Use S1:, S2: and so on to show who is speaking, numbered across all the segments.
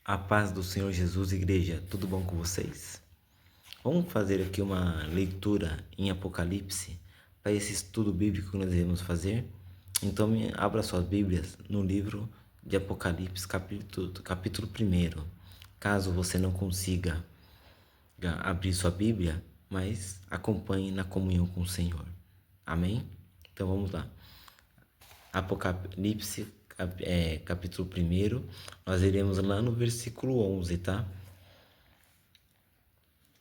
S1: A paz do Senhor Jesus, igreja, tudo bom com vocês? Vamos fazer aqui uma leitura em Apocalipse para esse estudo bíblico que nós iremos fazer. Então, abra suas Bíblias no livro de Apocalipse, capítulo 1. Caso você não consiga abrir sua Bíblia, mas acompanhe na comunhão com o Senhor. Amém? Então vamos lá. Apocalipse, capítulo 1, nós iremos lá no versículo 11, tá?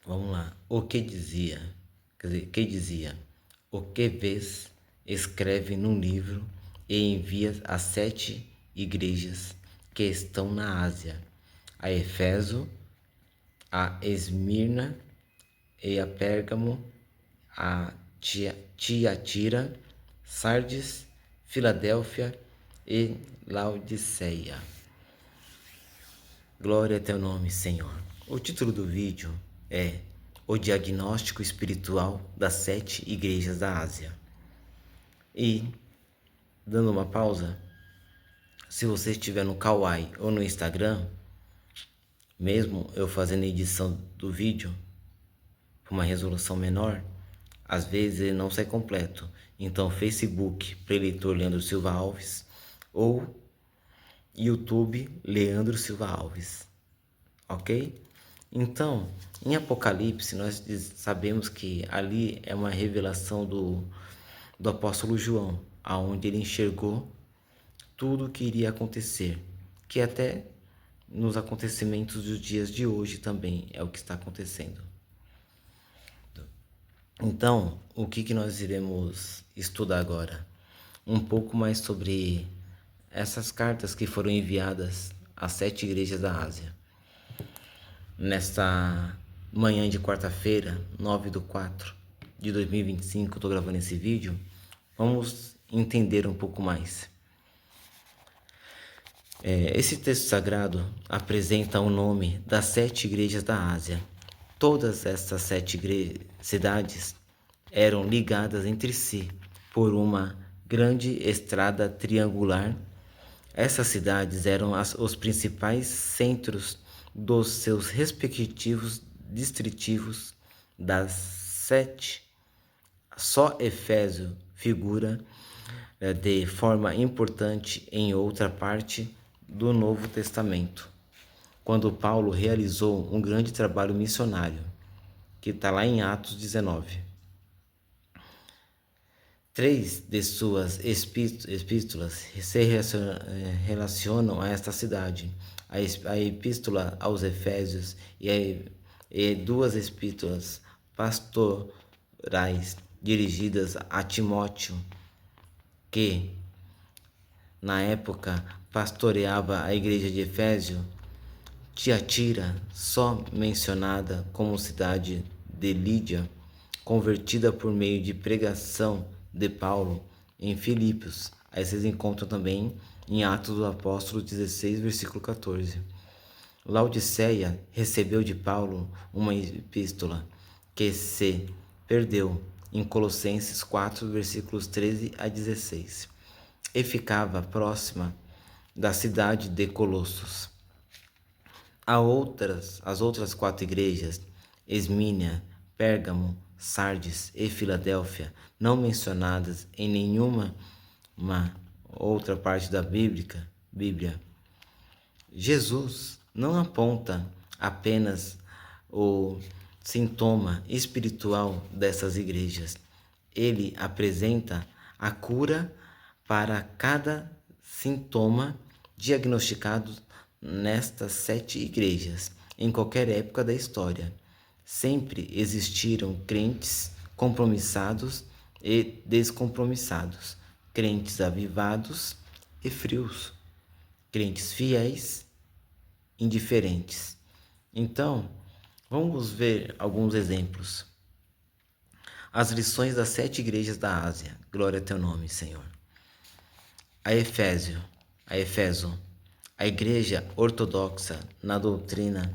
S1: Vamos lá. O que dizia? Quer dizer, que dizia? O que vês, escreve num livro e envia às 7 igrejas que estão na Ásia: a Éfeso, a Esmirna e a Pérgamo, a Tiatira, Sardes, Filadélfia e Laodiceia. Glória a teu nome, Senhor. O título do vídeo é O Diagnóstico Espiritual das 7 Igrejas da Ásia. E, dando uma pausa, se você estiver no Kawaii ou no Instagram, mesmo eu fazendo a edição do vídeo com uma resolução menor, às vezes ele não sai completo. Então, Facebook, Preleitor Leandro Silva Alves, ou YouTube, Leandro Silva Alves. Ok? Então, em Apocalipse, nós sabemos que ali é uma revelação do apóstolo João, aonde ele enxergou tudo o que iria acontecer, que até nos acontecimentos dos dias de hoje também é o que está acontecendo. Então, o que nós iremos estudar agora? Um pouco mais sobre essas cartas que foram enviadas às 7 igrejas da Ásia. Nesta manhã de quarta-feira, 9/4/2025, estou gravando esse vídeo, vamos entender um pouco mais. Esse texto sagrado apresenta o nome das 7 igrejas da Ásia. Todas essas 7 cidades eram ligadas entre si por uma grande estrada triangular. Essas cidades eram os principais centros dos seus respectivos distritivos das 7. Só Éfeso figura de forma importante em outra parte do Novo Testamento, quando Paulo realizou um grande trabalho missionário, que está lá em Atos 19. 3 de suas epístolas se relacionam a esta cidade: a epístola aos Efésios e 2 epístolas pastorais dirigidas a Timóteo, que na época pastoreava a igreja de Éfeso. Tiatira, só mencionada como cidade de Lídia, convertida por meio de pregação de Paulo em Filipos. Aí vocês encontram também em Atos do Apóstolo 16, versículo 14. Laodiceia recebeu de Paulo uma epístola que se perdeu em Colossenses 4, versículos 13 a 16, e ficava próxima da cidade de Colossos. As outras 4 igrejas, Esmínia, Pérgamo, Sardes e Filadélfia, não mencionadas em nenhuma outra parte da Bíblia. Jesus não aponta apenas o sintoma espiritual dessas igrejas. Ele apresenta a cura para cada sintoma diagnosticado nestas 7 igrejas. Em qualquer época da história, sempre existiram crentes compromissados e descompromissados, crentes avivados e frios, crentes fiéis, indiferentes. Então, vamos ver alguns exemplos. As lições das 7 igrejas da Ásia. Glória a teu nome, Senhor. A Éfeso, a igreja ortodoxa na doutrina,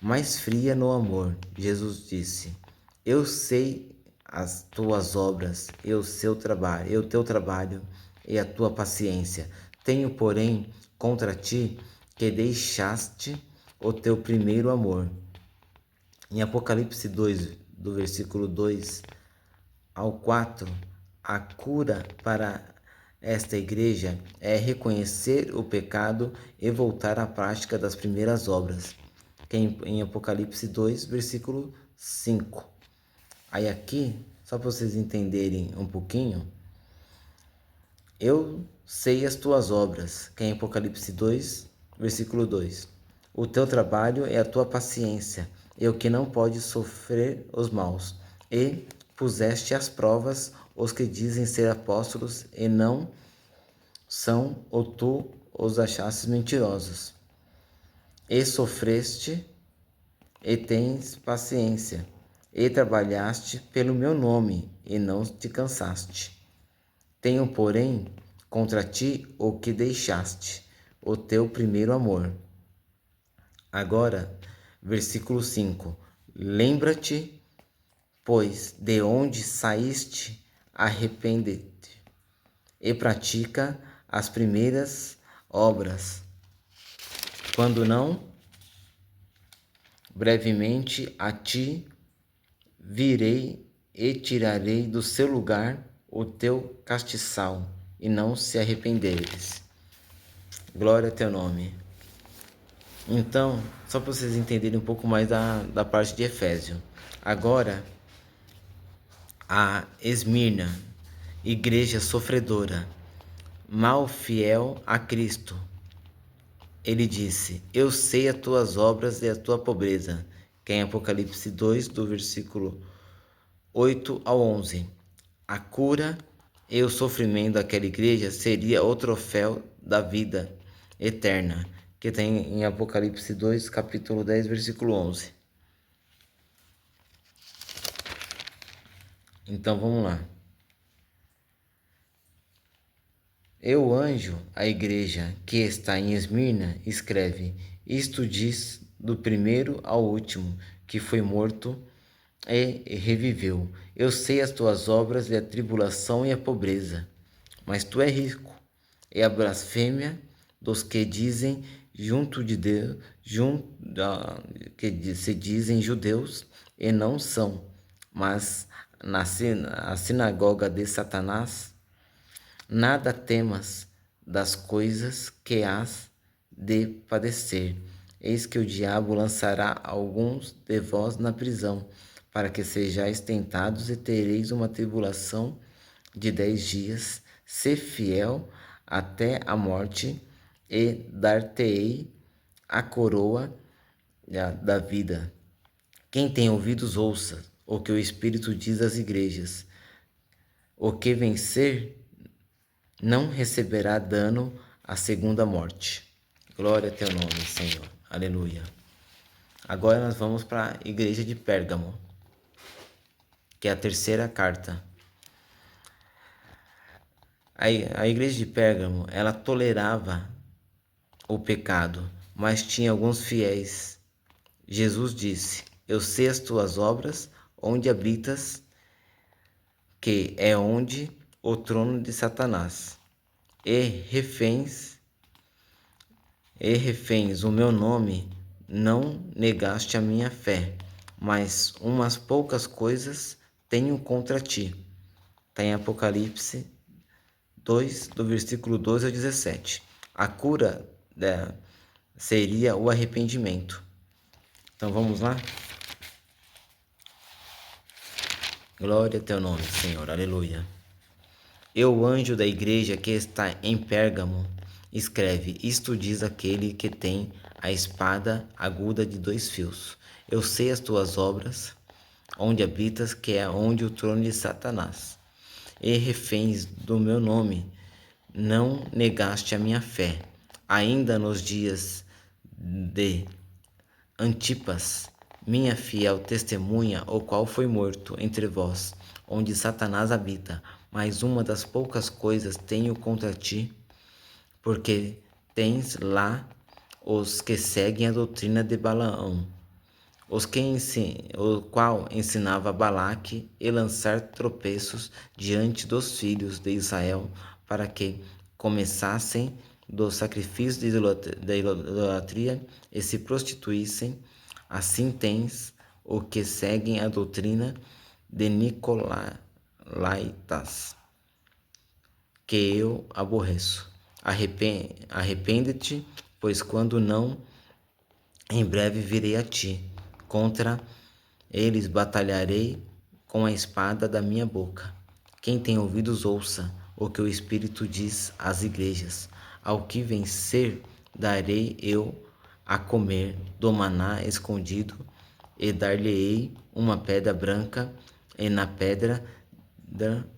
S1: mais fria no amor. Jesus disse: eu sei as tuas obras, teu trabalho e a tua paciência. Tenho, porém, contra ti que deixaste o teu primeiro amor. Em Apocalipse 2, do versículo 2 ao 4, a cura para esta igreja é reconhecer o pecado e voltar à prática das primeiras obras, que é em Apocalipse 2, versículo 5. Aí aqui, só para vocês entenderem um pouquinho, eu sei as tuas obras, que é em Apocalipse 2, versículo 2. O teu trabalho é a tua paciência, e o que não pode sofrer os maus. E puseste às provas os que dizem ser apóstolos e não são, ou tu os achastes mentirosos. E sofreste e tens paciência, e trabalhaste pelo meu nome, e não te cansaste. Tenho, porém, contra ti o que deixaste, o teu primeiro amor. Agora, versículo 5. Lembra-te, pois, de onde saíste, arrepende-te, e pratica as primeiras obras. Quando não, brevemente a ti virei e tirarei do seu lugar o teu castiçal, e não se arrependeres. Glória a teu nome. Então, só para vocês entenderem um pouco mais da parte de Efésio. Agora, a Esmirna, igreja sofredora, mal fiel a Cristo, ele disse: eu sei as tuas obras e a tua pobreza, que é em Apocalipse 2, do versículo 8 ao 11. A cura e o sofrimento daquela igreja seria o troféu da vida eterna, que tem em Apocalipse 2, capítulo 10, versículo 11. Então vamos lá. E o anjo, a igreja que está em Esmirna, escreve: isto diz do primeiro ao último, que foi morto e reviveu. Eu sei as tuas obras e a tribulação e a pobreza, mas tu és rico. E a blasfêmia dos que dizem junto de Deus, que se dizem judeus e não são, mas na sinagoga de Satanás. Nada temas das coisas que hás de padecer. Eis que o diabo lançará alguns de vós na prisão, para que sejais tentados e tereis uma tribulação de 10 dias. Sê fiel até a morte, e dar-te-ei a coroa da vida. Quem tem ouvidos, ouça o que o Espírito diz às igrejas. O que vencer não receberá dano à segunda morte. Glória a teu nome, Senhor. Aleluia. Agora nós vamos para a igreja de Pérgamo, que é a terceira carta. A igreja de Pérgamo, ela tolerava o pecado, mas tinha alguns fiéis. Jesus disse: eu sei as tuas obras, onde habitas, que é onde o trono de Satanás, e reféns o meu nome, não negaste a minha fé, mas umas poucas coisas tenho contra ti. Está em Apocalipse 2, do versículo 12 ao 17. A cura seria o arrependimento. Então vamos lá? Glória a teu nome, Senhor. Aleluia. E o anjo da igreja que está em Pérgamo escreve: isto diz aquele que tem a espada aguda de 2 fios. Eu sei as tuas obras, onde habitas, que é onde o trono de Satanás. E reféns do meu nome, não negaste a minha fé. Ainda nos dias de Antipas, minha fiel testemunha, o qual foi morto entre vós, onde Satanás habita. Mas uma das poucas coisas tenho contra ti, porque tens lá os que seguem a doutrina de Balaão, o qual ensinava Balaque a lançar tropeços diante dos filhos de Israel, para que começassem dos sacrifícios da idolatria e se prostituíssem, assim tens o que seguem a doutrina de Nicolaitas, que eu aborreço. Arrepende-te, pois quando não, em breve virei a ti. Contra eles batalharei com a espada da minha boca. Quem tem ouvidos, ouça o que o Espírito diz às igrejas. Ao que vencer, darei eu a comer do maná escondido, e dar-lhe-ei uma pedra branca, e na pedra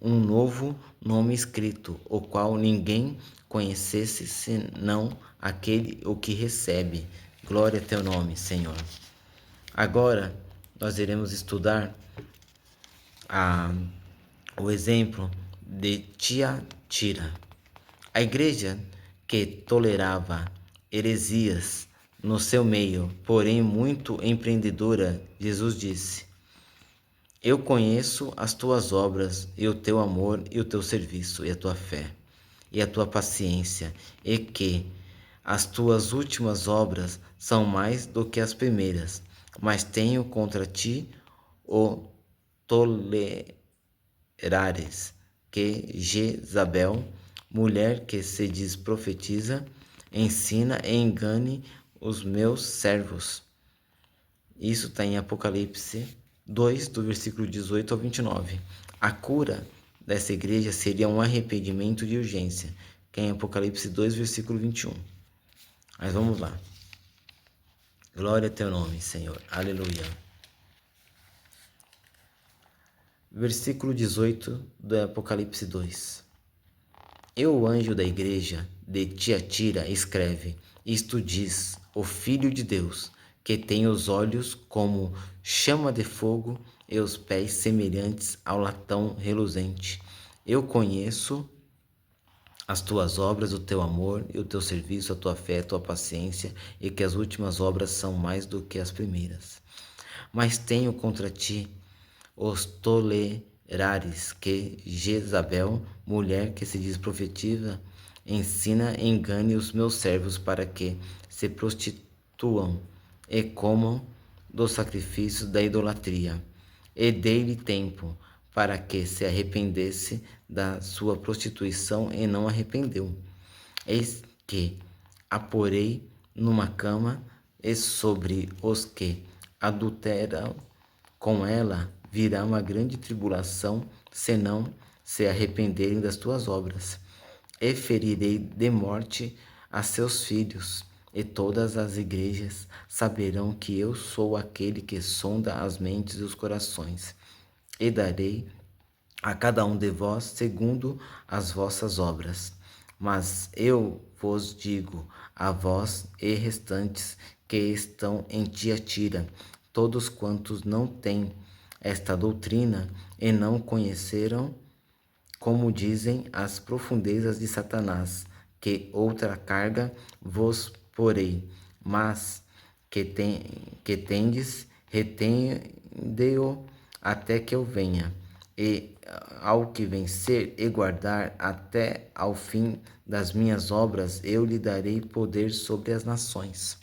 S1: um novo nome escrito, o qual ninguém conhecesse senão aquele o que recebe. Glória a teu nome, Senhor. Agora nós iremos estudar o exemplo de Tiatira. A igreja que tolerava heresias no seu meio, porém muito empreendedora, Jesus disse: Eu conheço as tuas obras, e o teu amor, e o teu serviço, e a tua fé, e a tua paciência, e que as tuas últimas obras são mais do que as primeiras, mas tenho contra ti o tolerares que Jezabel, mulher que se diz profetiza, ensina e engane os meus servos. Isso está em Apocalipse 2, do versículo 18 ao 29. A cura dessa igreja seria um arrependimento de urgência, que é em Apocalipse 2, versículo 21. Mas vamos lá. Glória a teu nome, Senhor. Aleluia. Versículo 18 do Apocalipse 2. E o anjo da igreja de Tiatira escreve: Isto diz o Filho de Deus, que tem os olhos como chama de fogo e os pés semelhantes ao latão reluzente. Eu conheço as tuas obras, o teu amor e o teu serviço, a tua fé, a tua paciência, e que as últimas obras são mais do que as primeiras. Mas tenho contra ti os tolerares que Jezabel, mulher que se diz profetiza, ensina e engane os meus servos para que se prostituam e comam dos sacrifícios da idolatria. E dei-lhe tempo para que se arrependesse da sua prostituição, e não arrependeu. Eis que a porei numa cama, e sobre os que adulteram com ela virá uma grande tribulação, se não se arrependerem das tuas obras. E ferirei de morte a seus filhos, e todas as igrejas saberão que eu sou aquele que sonda as mentes e os corações, e darei a cada um de vós segundo as vossas obras. Mas eu vos digo, a vós e restantes que estão em Tiatira, todos quantos não têm esta doutrina e não conheceram, como dizem, as profundezas de Satanás, que outra carga vos porei, mas que tendes, retende-o até que eu venha. E ao que vencer e guardar até ao fim das minhas obras, eu lhe darei poder sobre as nações.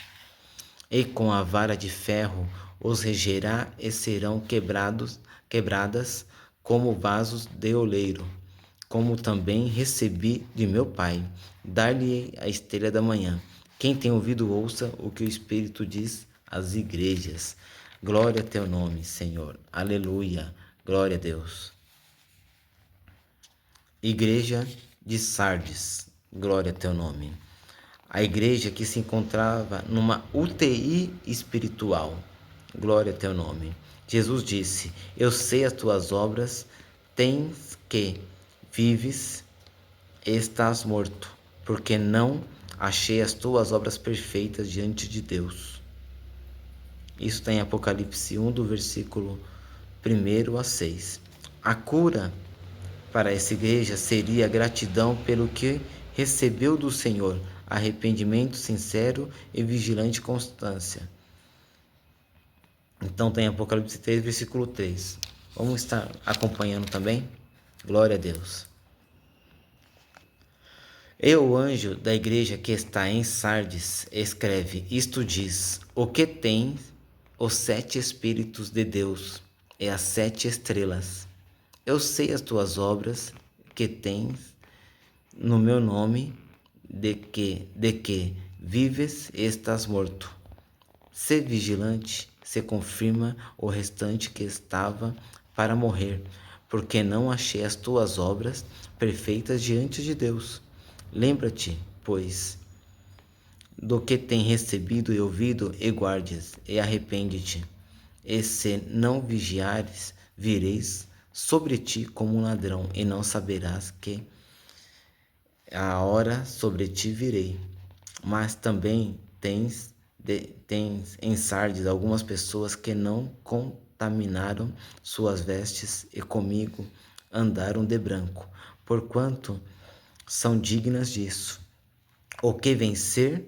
S1: E com a vara de ferro os regerá, e serão quebradas como vasos de oleiro, como também recebi de meu Pai. Dar-lhe a estrela da manhã. Quem tem ouvido, ouça o que o Espírito diz às igrejas. Glória a teu nome, Senhor. Aleluia. Glória a Deus. Igreja de Sardes. Glória a teu nome. A igreja que se encontrava numa UTI espiritual. Glória a teu nome. Jesus disse: Eu sei as tuas obras, tens que vives e estás morto, porque não achei as tuas obras perfeitas diante de Deus. Isso está em Apocalipse 1, do versículo 1 a 6. A cura para essa igreja seria gratidão pelo que recebeu do Senhor, arrependimento sincero e vigilante constância. Então tem Apocalipse 3, versículo 3. Vamos estar acompanhando também? Glória a Deus. E o anjo da igreja que está em Sardes escreve: Isto diz, o que tem os 7 Espíritos de Deus e as 7 estrelas. Eu sei as tuas obras que tens no meu nome, de que vives e estás morto. Sê vigilante, se confirma o restante que estava para morrer, porque não achei as tuas obras perfeitas diante de Deus. Lembra-te, pois, do que tem recebido e ouvido, e guardes, e arrepende-te. E se não vigiares, vireis sobre ti como um ladrão, e não saberás que a hora sobre ti virei. Mas também tens em Sardes algumas pessoas que não contaminaram suas vestes e comigo andaram de branco, porquanto são dignas disso. O que vencer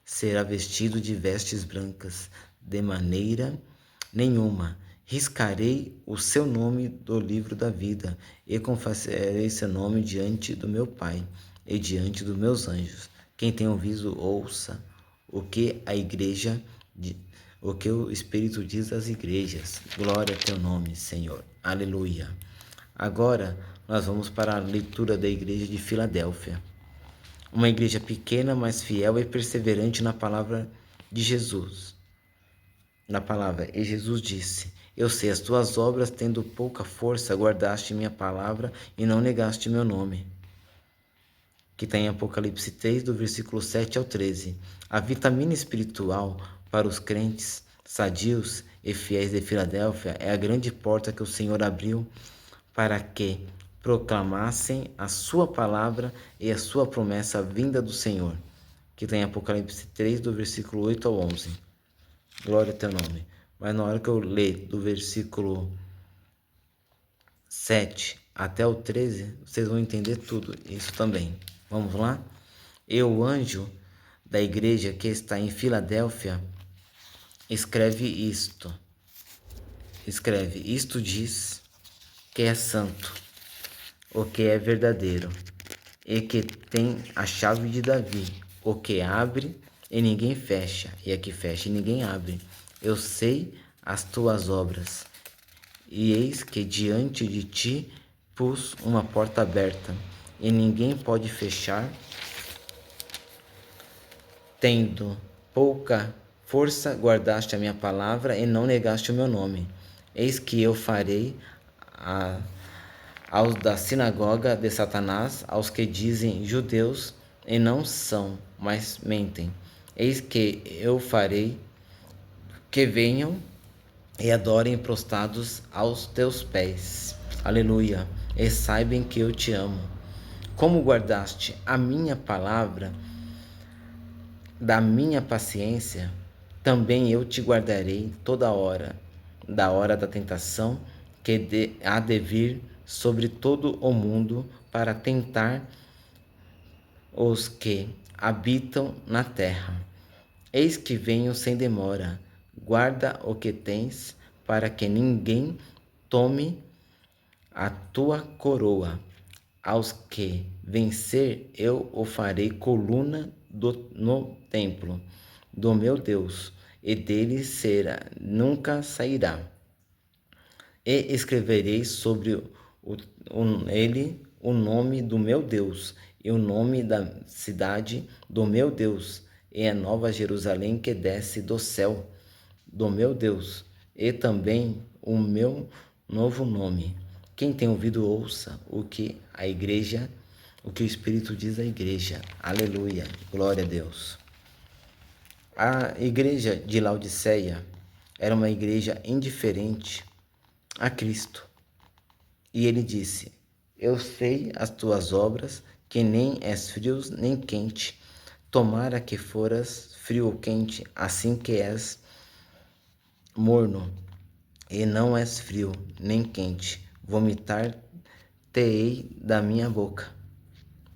S1: será vestido de vestes brancas, de maneira nenhuma riscarei o seu nome do livro da vida, e confessarei seu nome diante do meu Pai e diante dos meus anjos. Quem tem ouvido, ouça o que o que o Espírito diz às igrejas. Glória a teu nome, Senhor. Aleluia. Agora nós vamos para a leitura da igreja de Filadélfia. Uma igreja pequena, mas fiel e perseverante na palavra de Jesus. E Jesus disse: Eu sei as tuas obras, tendo pouca força, guardaste minha palavra e não negaste meu nome. Que está em Apocalipse 3, do versículo 7 ao 13. A vitamina espiritual para os crentes sadios e fiéis de Filadélfia é a grande porta que o Senhor abriu para que proclamassem a sua palavra e a sua promessa vinda do Senhor. Que está em Apocalipse 3, do versículo 8 ao 11. Glória a teu nome. Mas na hora que eu ler do versículo 7 até o 13, vocês vão entender tudo isso também. Vamos lá? E o anjo da igreja que está em Filadélfia escreve isto. Isto diz que é santo, o que é verdadeiro, e que tem a chave de Davi, o que abre e ninguém fecha, e a que fecha e ninguém abre. Eu sei as tuas obras, e eis que diante de ti pus uma porta aberta, e ninguém pode fechar. Tendo pouca força, guardaste a minha palavra e não negaste o meu nome. Eis que eu farei aos da sinagoga de Satanás, aos que dizem judeus e não são, mas mentem. Eis que eu farei que venham e adorem prostrados aos teus pés. Aleluia. E saibam que eu te amo. Como guardaste a minha palavra, da minha paciência, também eu te guardarei toda hora, da hora da tentação que há de vir sobre todo o mundo para tentar os que habitam na terra. Eis que venho sem demora. Guarda o que tens, para que ninguém tome a tua coroa. Aos que vencer, eu o farei coluna no templo do meu Deus, e dele nunca sairá. E escreverei sobre ele o nome do meu Deus, e o nome da cidade do meu Deus, e a nova Jerusalém que desce do céu do meu Deus, e também o meu novo nome. Quem tem ouvido, ouça o que o Espírito diz à igreja. Aleluia, glória a Deus. A igreja de Laodiceia era uma igreja indiferente a Cristo. E ele disse: Eu sei as tuas obras, que nem és frio nem quente. Tomara que foras frio ou quente, assim que és morno, e não és frio nem quente, vomitar-te-ei da minha boca.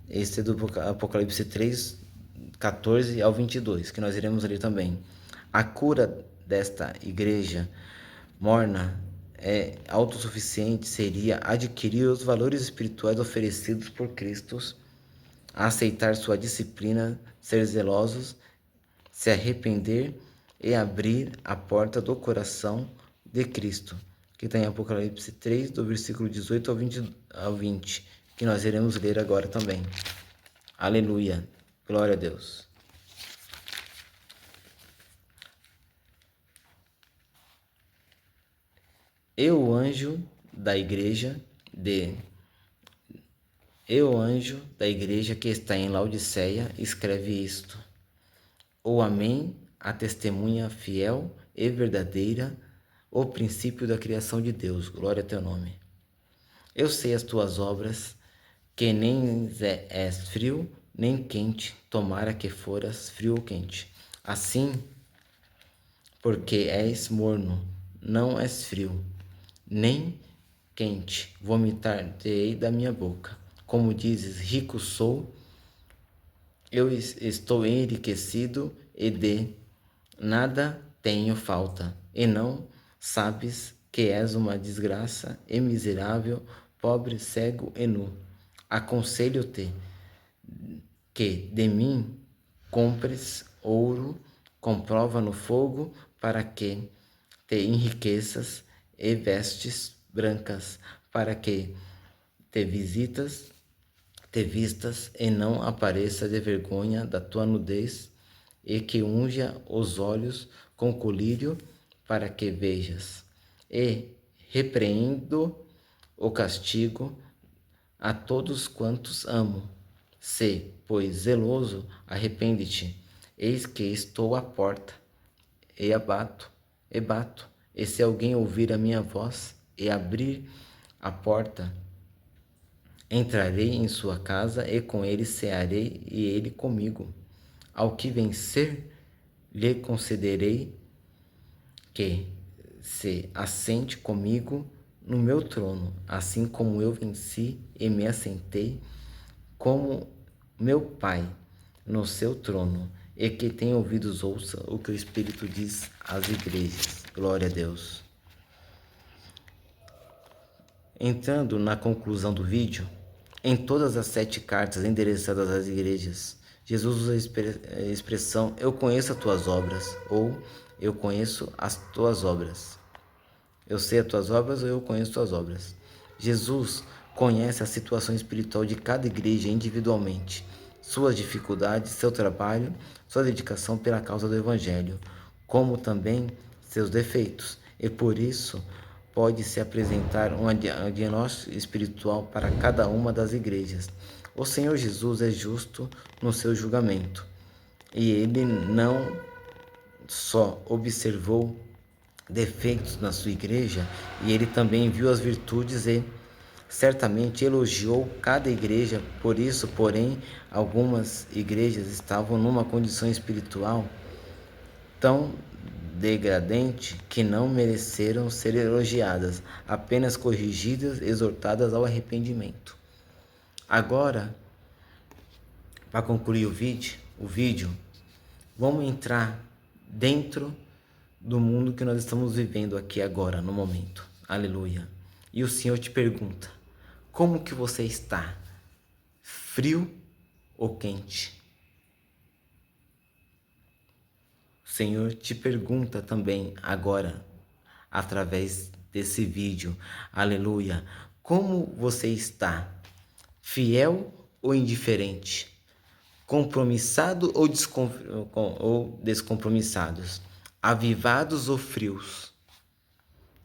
S1: Este é do Apocalipse 3, 14 ao 22, que nós iremos ler também. A cura desta igreja morna autossuficiente seria adquirir os valores espirituais oferecidos por Cristo a aceitar sua disciplina, ser zelosos, se arrepender e abrir a porta do coração de Cristo, que está em Apocalipse 3, do versículo 18 ao 20, que nós iremos ler agora também. Aleluia, glória a Deus. Eu, anjo da igreja que está em Laodiceia, escreve isto. O Amém, a testemunha fiel e verdadeira, o princípio da criação de Deus. Glória a teu nome. Eu sei as tuas obras, que nem és frio nem quente, tomara que foras frio ou quente. Assim, porque és morno, não és frio, nem quente, vomitar-te-ei da minha boca. Como dizes, rico sou, eu estou enriquecido e de nada tenho falta. E não sabes que és uma desgraça e miserável, pobre, cego e nu. Aconselho-te que de mim compres ouro com prova no fogo, para que te enriqueças, e vestes brancas, para que te vistas e não apareça de vergonha da tua nudez, e que unja os olhos com colírio, para que vejas. E repreendo o castigo a todos quantos amo. Se, pois, zeloso, arrepende-te. Eis que estou à porta e bato. E se alguém ouvir a minha voz e abrir a porta, entrarei em sua casa e com ele cearei e ele comigo. Ao que vencer, lhe concederei que se assente comigo no meu trono, assim como eu venci e me assentei como meu Pai no seu trono. E que tem ouvidos ouça o que o Espírito diz às igrejas. Glória a Deus. Entrando na conclusão do vídeo, em todas as 7 cartas endereçadas às igrejas, Jesus usa a expressão eu conheço as tuas obras, ou eu conheço as tuas obras. Eu sei as tuas obras ou eu conheço as tuas obras. Jesus conhece a situação espiritual de cada igreja individualmente, suas dificuldades, seu trabalho, sua dedicação pela causa do Evangelho, como também seus defeitos, e por isso pode-se apresentar um diagnóstico espiritual para cada uma das igrejas. O Senhor Jesus é justo no seu julgamento, e ele não só observou defeitos na sua igreja, e ele também viu as virtudes e certamente elogiou cada igreja. Por isso, porém, algumas igrejas estavam numa condição espiritual tão degradante que não mereceram ser elogiadas, apenas corrigidas, exortadas ao arrependimento. Agora, para concluir o vídeo, vamos entrar dentro do mundo que nós estamos vivendo aqui agora, no momento. Aleluia. E o Senhor te pergunta, como que você está? Frio ou quente? O Senhor te pergunta também agora, através desse vídeo. Aleluia. Como você está? Fiel ou indiferente? Compromissado ou descompromissados? Avivados ou frios?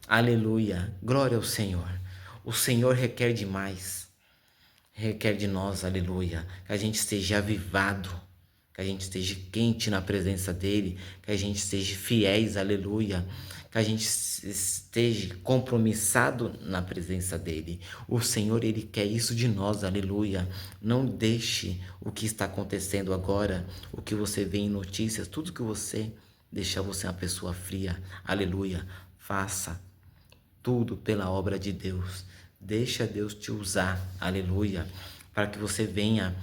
S1: Aleluia, glória ao Senhor. O Senhor requer demais, requer de nós, aleluia, que a gente esteja avivado, que a gente esteja quente na presença dEle, que a gente esteja fiéis, aleluia, que a gente esteja compromissado na presença dEle. O Senhor, Ele quer isso de nós, aleluia. Não deixe o que está acontecendo agora, o que você vê em notícias, tudo que você deixar você uma pessoa fria, aleluia. Faça tudo pela obra de Deus. Deixa Deus te usar, aleluia, para que você venha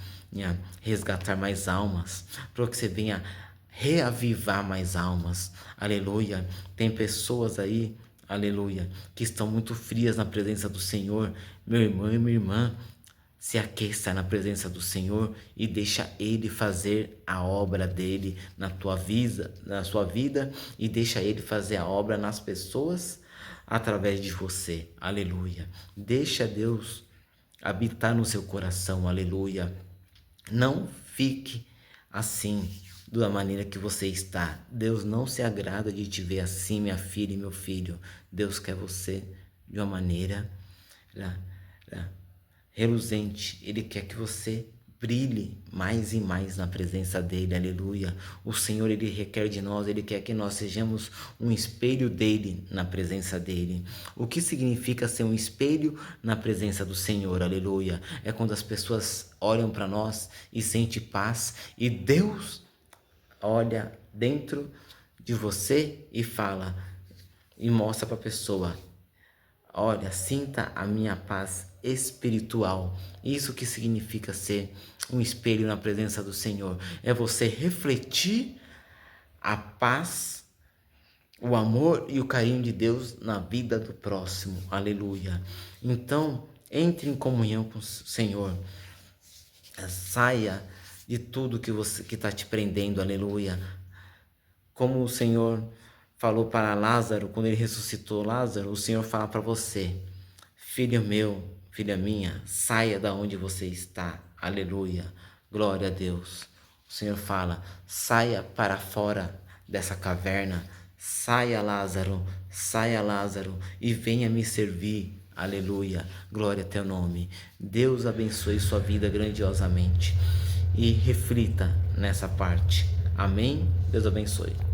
S1: resgatar mais almas, para que você venha reavivar mais almas, aleluia. Tem pessoas aí, aleluia, que estão muito frias na presença do Senhor, meu irmão e minha irmã. Se aqueça na presença do Senhor e deixa Ele fazer a obra dele na sua vida, e deixa Ele fazer a obra nas pessoas através de você. Aleluia. Deixa Deus habitar no seu coração. Aleluia. Não fique assim, da maneira que você está. Deus não se agrada de te ver assim, minha filha e meu filho. Deus quer você de uma maneira reluzente. Ele quer que você brilhe mais e mais na presença dele. Aleluia. O Senhor, ele requer de nós, ele quer que nós sejamos um espelho dele na presença dele. O que significa ser um espelho na presença do Senhor? Aleluia. É quando as pessoas olham para nós e sentem paz, e Deus olha dentro de você e fala e mostra para a pessoa: olha, sinta a minha paz espiritual. Isso que significa ser um espelho na presença do Senhor. É você refletir a paz, o amor e o carinho de Deus na vida do próximo. Aleluia. Então, entre em comunhão com o Senhor. Saia de tudo que está te prendendo. Aleluia. Como o Senhor falou para Lázaro, quando ele ressuscitou Lázaro, o Senhor fala para você: filho meu, filha minha, saia da onde você está. Aleluia, glória a Deus. O Senhor fala: saia para fora dessa caverna, saia Lázaro, e venha me servir. Aleluia, glória a teu nome. Deus abençoe sua vida grandiosamente e reflita nessa parte. Amém? Deus abençoe.